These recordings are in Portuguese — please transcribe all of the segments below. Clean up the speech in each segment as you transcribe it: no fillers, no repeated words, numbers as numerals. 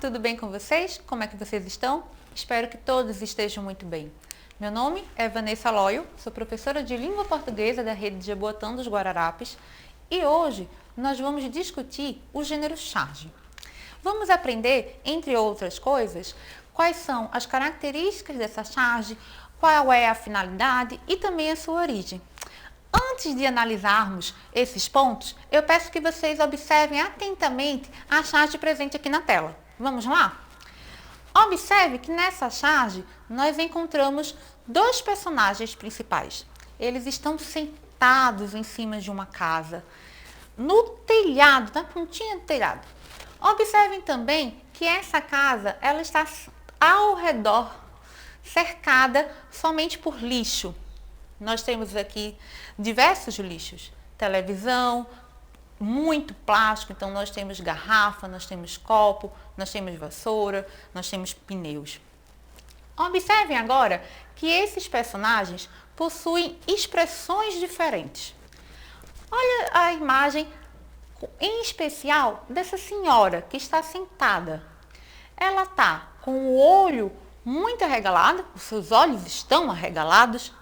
tudo bem com vocês? Como é que vocês estão? Espero que todos estejam muito bem. Meu nome é Vanessa Loio, sou professora de língua portuguesa da rede de Jaboatão dos Guararapes e hoje nós vamos discutir o gênero charge. Vamos aprender, entre outras coisas, quais são as características dessa charge, qual é a finalidade e também a sua origem. Antes de analisarmos esses pontos, eu peço que vocês observem atentamente a charge presente aqui na tela. Vamos lá? Observe que nessa charge nós encontramos dois personagens principais. Eles estão sentados em cima de uma casa, no telhado, na pontinha do telhado. Observem também que essa casa ela está ao redor, cercada somente por lixo. Nós temos aqui diversos lixos, televisão, muito plástico, então nós temos garrafa, nós temos copo, nós temos vassoura, nós temos pneus. Observem agora que esses personagens possuem expressões diferentes. Olha a imagem, em especial, dessa senhora que está sentada. Ela está com o olho muito arregalado, os seus olhos estão arregalados.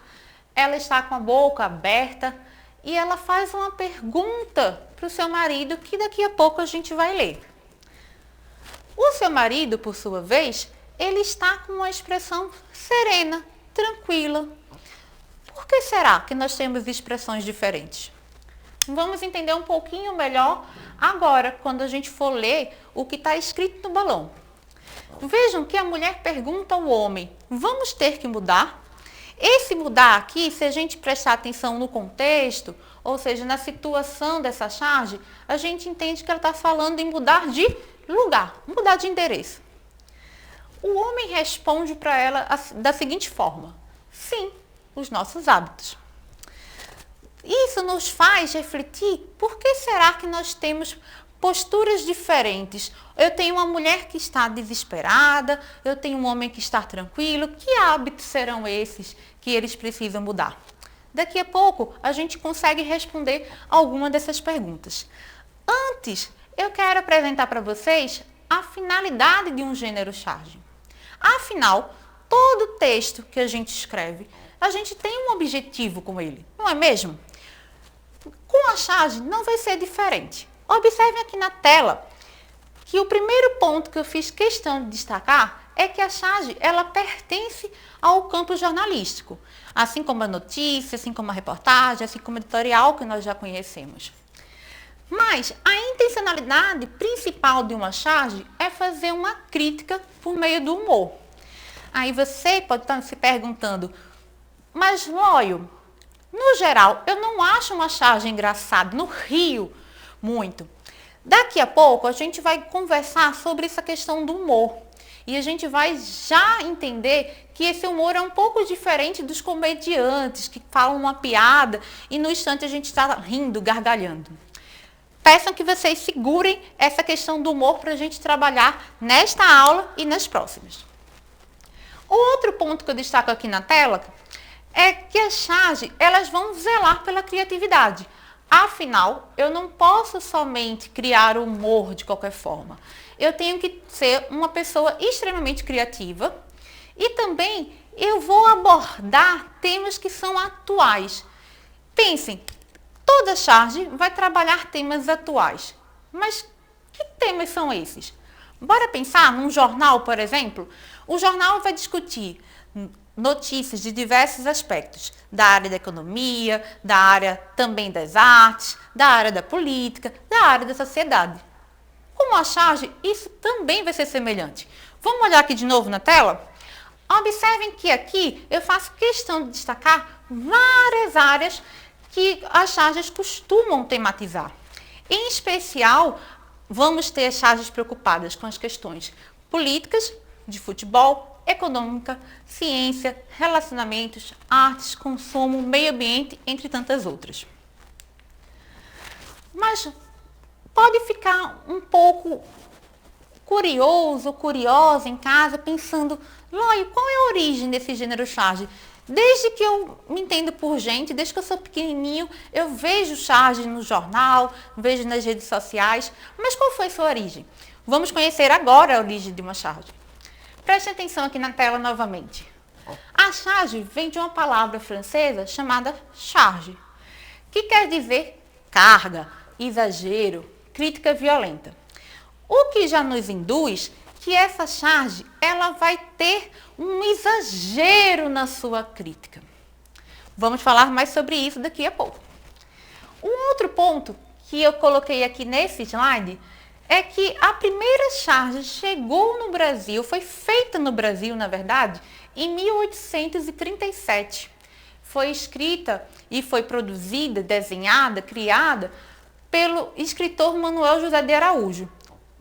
Ela está com a boca aberta e ela faz uma pergunta para o seu marido que daqui a pouco a gente vai ler. O seu marido, por sua vez, ele está com uma expressão serena, tranquila. Por que será que nós temos expressões diferentes? Vamos entender um pouquinho melhor agora, quando a gente for ler o que está escrito no balão. Vejam que a mulher pergunta ao homem, vamos ter que mudar? Esse mudar aqui, se a gente prestar atenção no contexto, ou seja, na situação dessa charge, a gente entende que ela está falando em mudar de lugar, mudar de endereço. O homem responde para ela da seguinte forma: sim, os nossos hábitos. Isso nos faz refletir por que será que nós temos posturas diferentes. Eu tenho uma mulher que está desesperada, eu tenho um homem que está tranquilo. Que hábitos serão esses que eles precisam mudar? Daqui a pouco a gente consegue responder alguma dessas perguntas. Antes, eu quero apresentar para vocês a finalidade de um gênero charge. Afinal, todo texto que a gente escreve, a gente tem um objetivo com ele, não é mesmo? Com a charge não vai ser diferente. Observem aqui na tela que o primeiro ponto que eu fiz questão de destacar é que a charge ela pertence ao campo jornalístico, assim como a notícia, assim como a reportagem, assim como o editorial que nós já conhecemos. Mas a intencionalidade principal de uma charge é fazer uma crítica por meio do humor. Aí você pode estar se perguntando, mas Loio, no geral, eu não acho uma charge engraçada, não rio muito. Daqui a pouco a gente vai conversar sobre essa questão do humor. E a gente vai já entender que esse humor é um pouco diferente dos comediantes que falam uma piada e no instante a gente está rindo, gargalhando. Peçam que vocês segurem essa questão do humor para a gente trabalhar nesta aula e nas próximas. O outro ponto que eu destaco aqui na tela é que as charges elas vão zelar pela criatividade. Afinal, eu não posso somente criar humor de qualquer forma. Eu tenho que ser uma pessoa extremamente criativa e também eu vou abordar temas que são atuais. Pensem, toda charge vai trabalhar temas atuais. Mas que temas são esses? Bora pensar num jornal, por exemplo? O jornal vai discutir notícias de diversos aspectos, da área da economia, da área também das artes, da área da política, da área da sociedade. Como a charge, isso também vai ser semelhante. Vamos olhar aqui de novo na tela? Observem que aqui eu faço questão de destacar várias áreas que as charges costumam tematizar. Em especial, vamos ter as charges preocupadas com as questões políticas, de futebol, econômica, ciência, relacionamentos, artes, consumo, meio ambiente, entre tantas outras. Mas pode ficar um pouco curioso, curiosa em casa, pensando, Loio, qual é a origem desse gênero charge? Desde que eu me entendo por gente, desde que eu sou pequenininho, eu vejo charge no jornal, vejo nas redes sociais, mas qual foi sua origem? Vamos conhecer agora a origem de uma charge. Preste atenção aqui na tela novamente. A charge vem de uma palavra francesa chamada charge, que quer dizer carga, exagero, crítica violenta. O que já nos induz que essa charge ela vai ter um exagero na sua crítica. Vamos falar mais sobre isso daqui a pouco. Um outro ponto que eu coloquei aqui nesse slide é que a primeira charge chegou no Brasil, foi feita no Brasil, na verdade, em 1837. Foi escrita e foi produzida, desenhada, criada pelo escritor Manuel José de Araújo.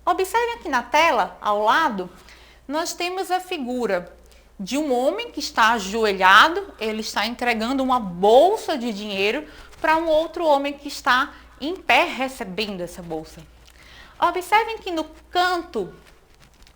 Observem aqui na tela, ao lado, nós temos a figura de um homem que está ajoelhado, ele está entregando uma bolsa de dinheiro para um outro homem que está em pé recebendo essa bolsa. Observem que no canto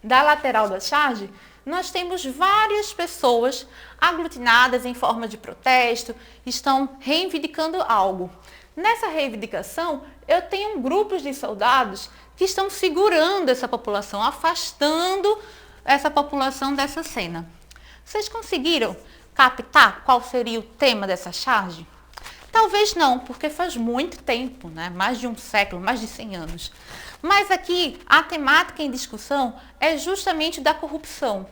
da lateral da charge, nós temos várias pessoas aglutinadas em forma de protesto, estão reivindicando algo. Nessa reivindicação, eu tenho grupos de soldados que estão segurando essa população, afastando essa população dessa cena. Vocês conseguiram captar qual seria o tema dessa charge? Talvez não, porque faz muito tempo, né? Mais de um século, mais de 100 anos. Mas aqui, a temática em discussão é justamente da corrupção.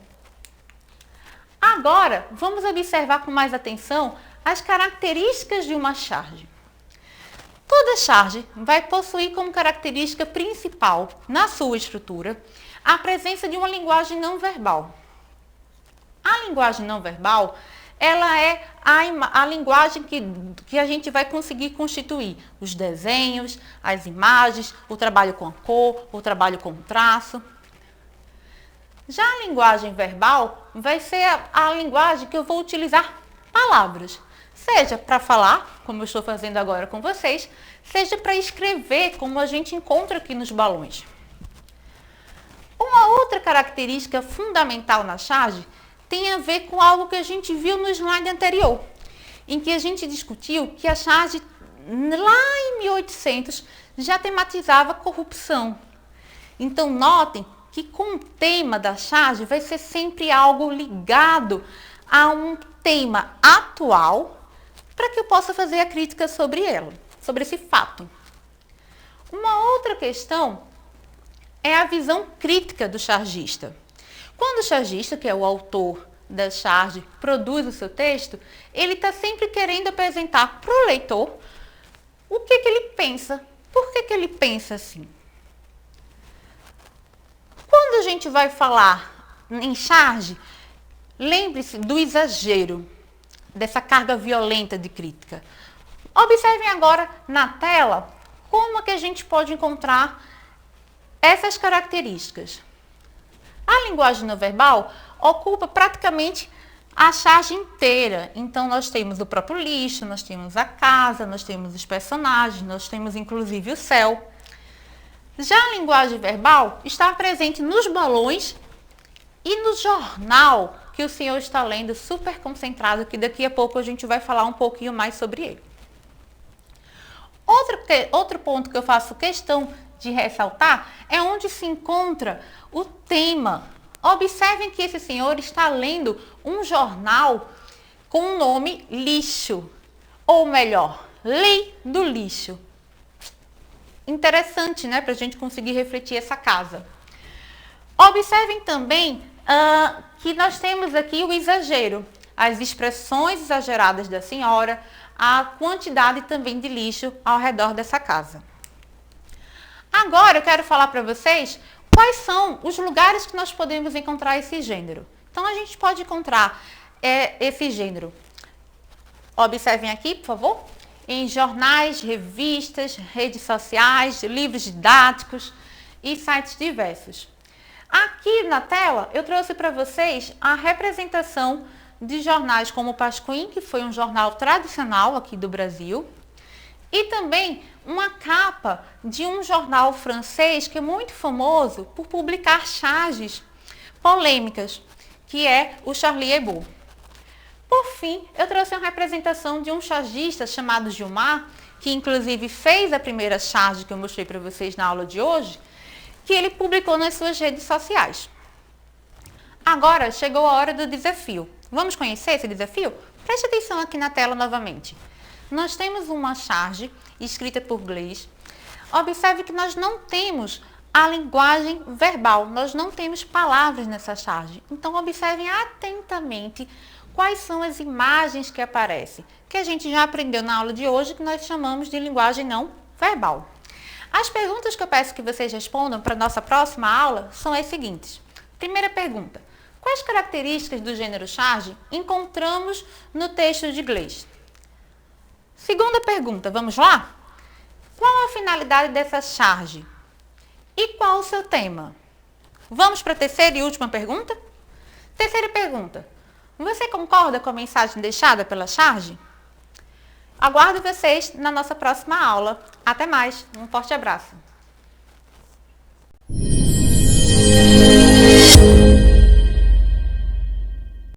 Agora, vamos observar com mais atenção as características de uma charge. Toda charge vai possuir como característica principal, na sua estrutura, a presença de uma linguagem não verbal. A linguagem não verbal, ela é a linguagem que a gente vai conseguir constituir os desenhos, as imagens, o trabalho com a cor, o trabalho com o traço. Já a linguagem verbal vai ser a linguagem que eu vou utilizar palavras, seja para falar, como eu estou fazendo agora com vocês, seja para escrever, como a gente encontra aqui nos balões. Uma outra característica fundamental na charge tem a ver com algo que a gente viu no slide anterior, em que a gente discutiu que a charge, lá em 1800, já tematizava corrupção. Então, notem que com o tema da charge vai ser sempre algo ligado a um tema atual, para que eu possa fazer a crítica sobre ela, sobre esse fato. Uma outra questão é a visão crítica do chargista. Quando o chargista, que é o autor da charge, produz o seu texto, ele está sempre querendo apresentar para o leitor o que ele pensa. Por que ele pensa assim? Quando a gente vai falar em charge, lembre-se do exagero, dessa carga violenta de crítica. Observem agora na tela como é que a gente pode encontrar essas características. A linguagem não verbal ocupa praticamente a charge inteira. Então, nós temos o próprio lixo, nós temos a casa, nós temos os personagens, nós temos inclusive o céu. Já a linguagem verbal está presente nos balões e no jornal que o senhor está lendo, super concentrado, que daqui a pouco a gente vai falar um pouquinho mais sobre ele. Outro ponto que eu faço questão de ressaltar é onde se encontra o tema. Observem que esse senhor está lendo um jornal com o nome Lixo, ou melhor, Lei do Lixo. Interessante, né, para a gente conseguir refletir essa casa. Observem também que nós temos aqui o exagero, as expressões exageradas da senhora, a quantidade também de lixo ao redor dessa casa. Agora eu quero falar para vocês quais são os lugares que nós podemos encontrar esse gênero. Então a gente pode encontrar esse gênero. Observem aqui, por favor, em jornais, revistas, redes sociais, livros didáticos e sites diversos. Aqui na tela eu trouxe para vocês a representação de jornais como o Pasquim, que foi um jornal tradicional aqui do Brasil, e também uma capa de um jornal francês que é muito famoso por publicar charges polêmicas, que é o Charlie Hebdo. Por fim, eu trouxe uma representação de um chargista chamado Gilmar, que inclusive fez a primeira charge que eu mostrei para vocês na aula de hoje, que ele publicou nas suas redes sociais. Agora chegou a hora do desafio. Vamos conhecer esse desafio? Preste atenção aqui na tela novamente. Nós temos uma charge escrita por Gleiss. Observe que nós não temos a linguagem verbal, nós não temos palavras nessa charge. Então, observem atentamente quais são as imagens que aparecem, que a gente já aprendeu na aula de hoje, que nós chamamos de linguagem não verbal. As perguntas que eu peço que vocês respondam para a nossa próxima aula são as seguintes. Primeira pergunta: quais características do gênero charge encontramos no texto de Gleiss? Segunda pergunta, vamos lá? Qual a finalidade dessa charge? E qual o seu tema? Vamos para a terceira e última pergunta? Terceira pergunta: você concorda com a mensagem deixada pela charge? Aguardo vocês na nossa próxima aula. Até mais, um forte abraço.